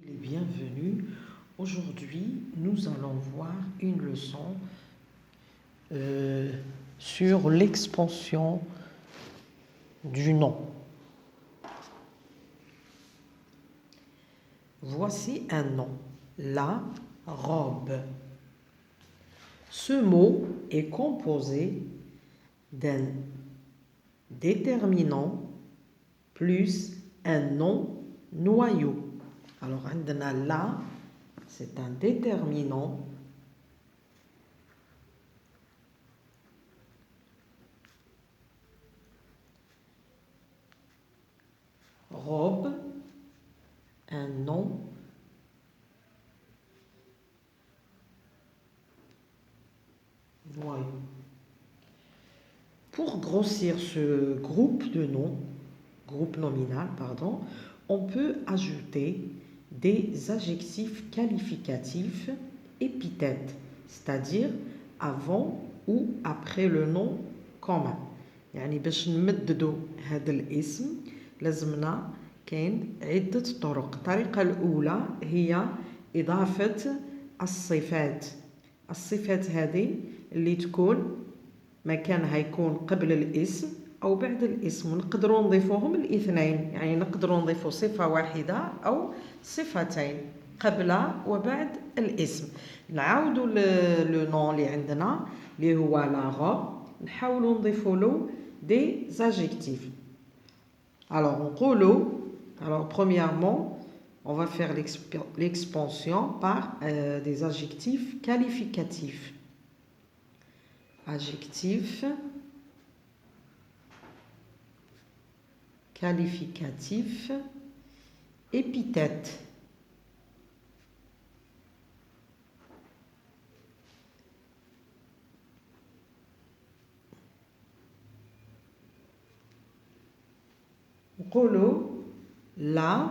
Bienvenue. Aujourd'hui, nous allons voir une leçon sur l'expansion du nom. Voici un nom, la robe. Ce mot est composé d'un déterminant plus un nom noyau. Alors, là, c'est un déterminant robe, un nom noyau. Pour grossir ce groupe de noms, groupe nominal, on peut ajouter des adjectifs qualificatifs épithètes, c'est-à-dire avant ou après le nom commun. يعني باش نمددوا هذا الاسم لازمنا كاين عدة طرق. الطريقة الأولى هي إضافة الصفات هذه اللي تكون مكانها يكون قبل الاسم أو بعد الاسم، ونقدروا نضيفوهم الاثنين، يعني نقدروا نضيفوا صفة واحدة أو صفتين قبل وبعد الاسم. نعاودوا لو نون اللي عندنا اللي هو لا روب، نحاولوا نضيفوا له دي زادجيكتيف. Alors premièrement, on va faire l'expansion par des adjectifs qualificatifs. Adjectif qualificatif épithète. نقولوا la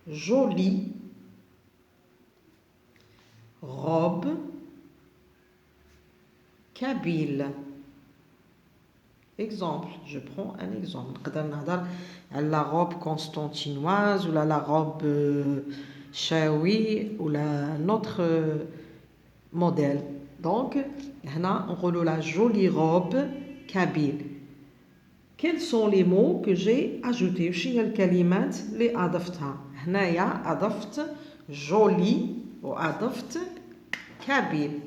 jolie robe kabyle. Exemple, je prends un exemple. نقدر نهضر على la robe constantinoise ولا la robe شاوي ولا notre modèle. Donc, هنا نقولوا la jolie robe kabyle. Quels sont les mots que j'ai ajoutés؟ وش هي الكلمات اللي أضفتها؟ هنايا أضفت jolie وأضفت kabyle،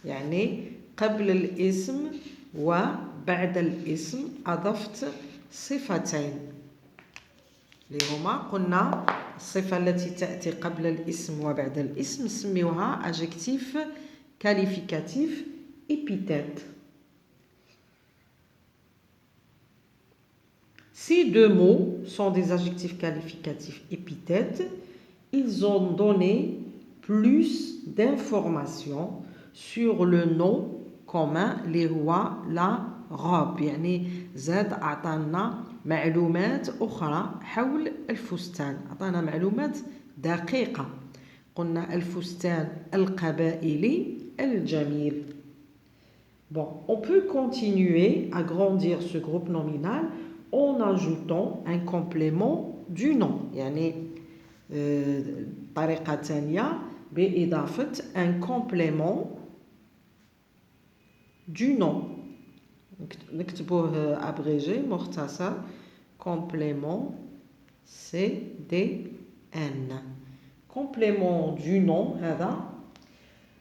يعني قبل الاسم وبعد الاسم أضفت صفتين اللي هما قلنا الصفة التي تأتي قبل الاسم وبعد الاسم نسميوها adjectif qualificatif épithète. Ces deux mots sont des adjectifs qualificatifs épithètes. Ils ont donné plus d'informations sur le nom commun اللي هو la robe، يعني زاد أعطانا معلومات أخرى حول الفستان، أعطانا معلومات دقيقة. قلنا الفستان القبائلي الجميل. Bon, on peut continuer à grandir ce groupe nominal en ajoutant un complément du nom، يعني طريقة ثانية بإضافة un complément du nom. نكتبوه abrégé مختصر complément CDN. Complément du nom هذا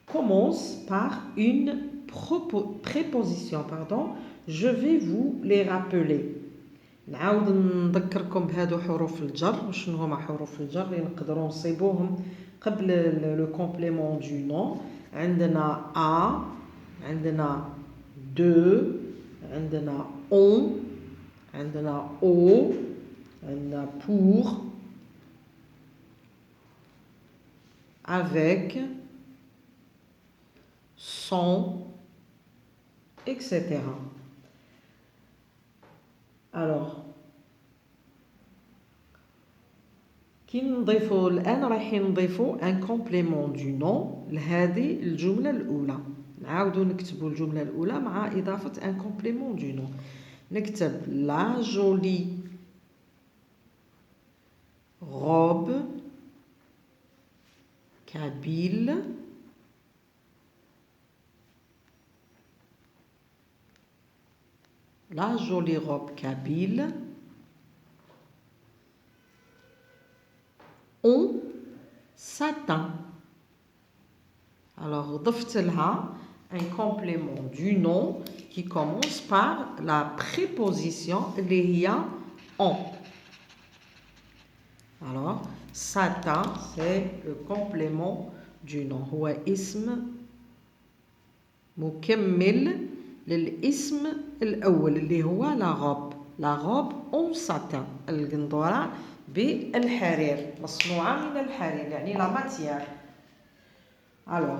commence par une préposition. Je vais vous les rappeler. نعاود نذكركم بهادو حروف الجر. وشنو هما حروف الجر اللي نقدروا نصيبوهم قبل لو كومبليمون دو نون؟ عندنا ا، عندنا دو، عندنا اون، عندنا او، عندنا pour، avec، sans، etc. Alors كي نضيفوا الآن رايحين نضيفوا ان كومبليمون دو نون لهذه الجملة الأولى. نعاودوا نكتبوا الجملة الأولى مع إضافة ان كومبليمون دو نون. نكتب لا جولي robe kabyle, la jolie robe kabyle, en satin. Alors, ضفت لها un complément du nom qui commence par la préposition اللي هي en. Alors, satin, c'est le complément du nom. هو اسم مكمل للاسم الأول اللي هو la robe. La robe en satin. القنطرة بالحرير مصنوعة من الحرير يعني la matière. Alors,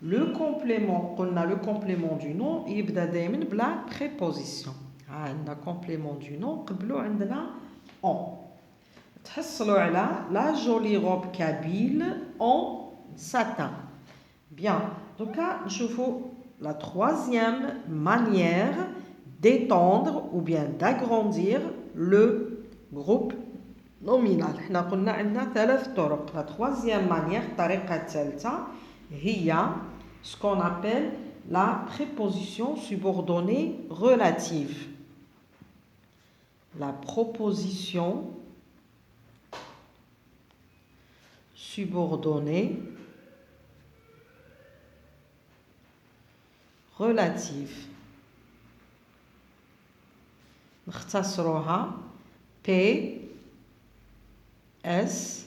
le complément, قلنا le complément du nom يبدأ دائما بلا préposition. عندنا complément du nom قبله عندنا en. تحصلوا على la jolie robe kabyle en satin. Bien, donc نشوفوا la troisième manière d'étendre ou bien d'agrandir le groupe nominal. حنا قلنا عندنا ثلاث طرق. La troisième manière, الطريقة الثالثة هي ce qu'on appelle la préposition subordonnée relative. La proposition subordonnée relative. نختصروها P S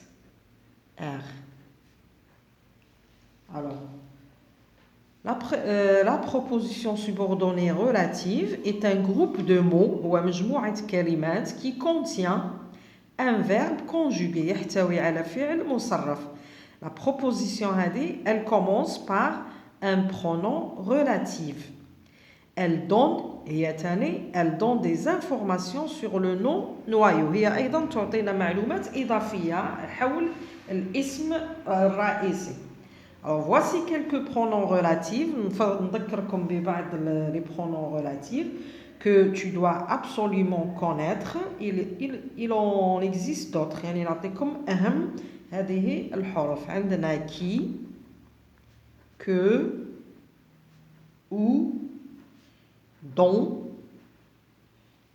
R. Alors, la proposition subordonnée relative est un groupe de mots ou مجموعة كلمات qui contient un verbe conjugué يحتوي على فعل مصرف. La proposition هذه, elle commence par un pronom relatif. Elle donne des informations sur le nom noyau. هي أيضا تعطينا معلومات إضافية حول الاسم الرئيسي. Alors, voici quelques pronoms relatifs. نذكركم ببعض les pronoms relatifs que tu dois absolument connaître. Il en existe d'autres. يعني نعطيكم أهم هذه الحروف. عندنا qui, que, ou, dont.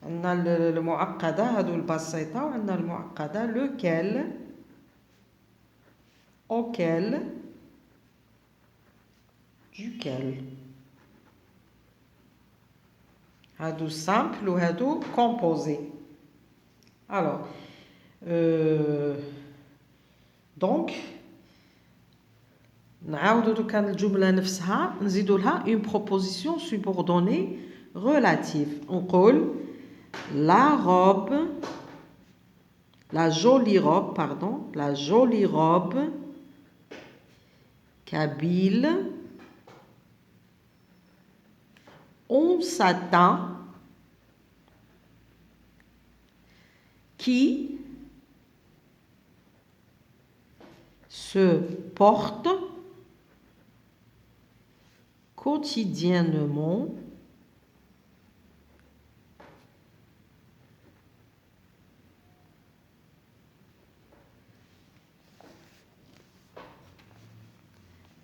عندنا المعقدة هذو البسيطة وعندنا المعقدة lequel, auquel, duquel. هادو simple ou هادو composé. Alors, donc, نعاودو دوكا الجملة نفسها نزيدو لها une proposition subordonnée relative. نقول la jolie robe kabyle en satin qui se porte quotidiennement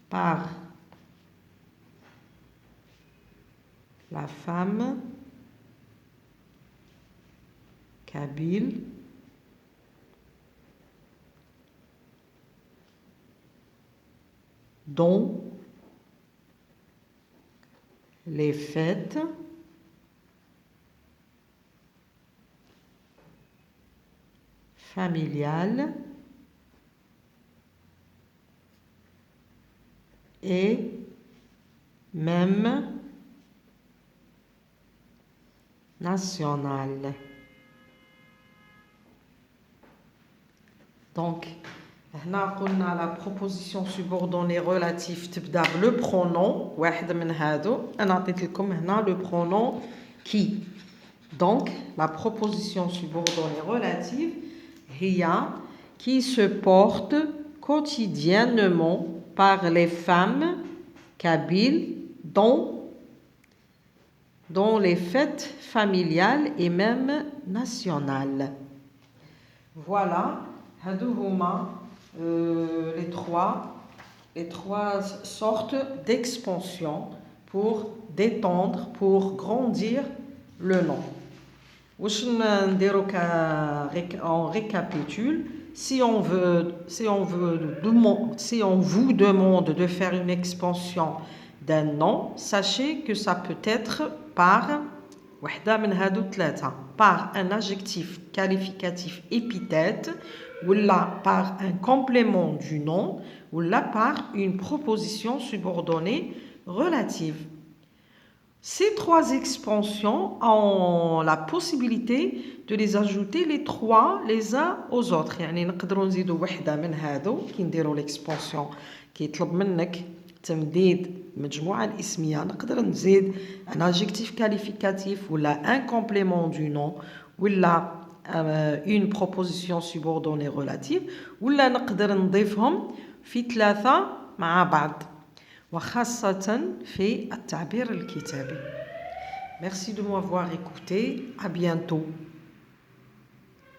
par la femme kabyle dont les fêtes familiales et même nationales. Donc, هنا قلنا la proposition subordonnée relative تبدا le pronom واحد من هادو. انا عطيت لكم هنا le pronom qui. Donc, la proposition subordonnée relative هي qui se porte quotidiennement par les femmes kabyles dans les fêtes familiales et même nationales. Voilà, هادو هما les trois les trois sortes d'expansion pour détendre, pour grandir le nom. On récapitule. Si on vous demande de faire une expansion d'un nom, sachez que ça peut être par un adjectif qualificatif épithète, ou là par un complément du nom, ou là par une proposition subordonnée relative. Ces trois expansions ont la possibilité de les ajouter les trois les uns aux autres. يعني نقدروا نزيدوا وحده من هادو كي نديروا l'expansion كيطلب منك تمديد المجموعة الاسمية، نقدر نزيد un adjectif qualificatif ولا un complément du nom ولا une proposition subordonnée relative ولا نقدر نضيفهم في ثلاثة مع بعض وخاصة في التعبير الكتابي. Merci de m'avoir écouté. À bientôt.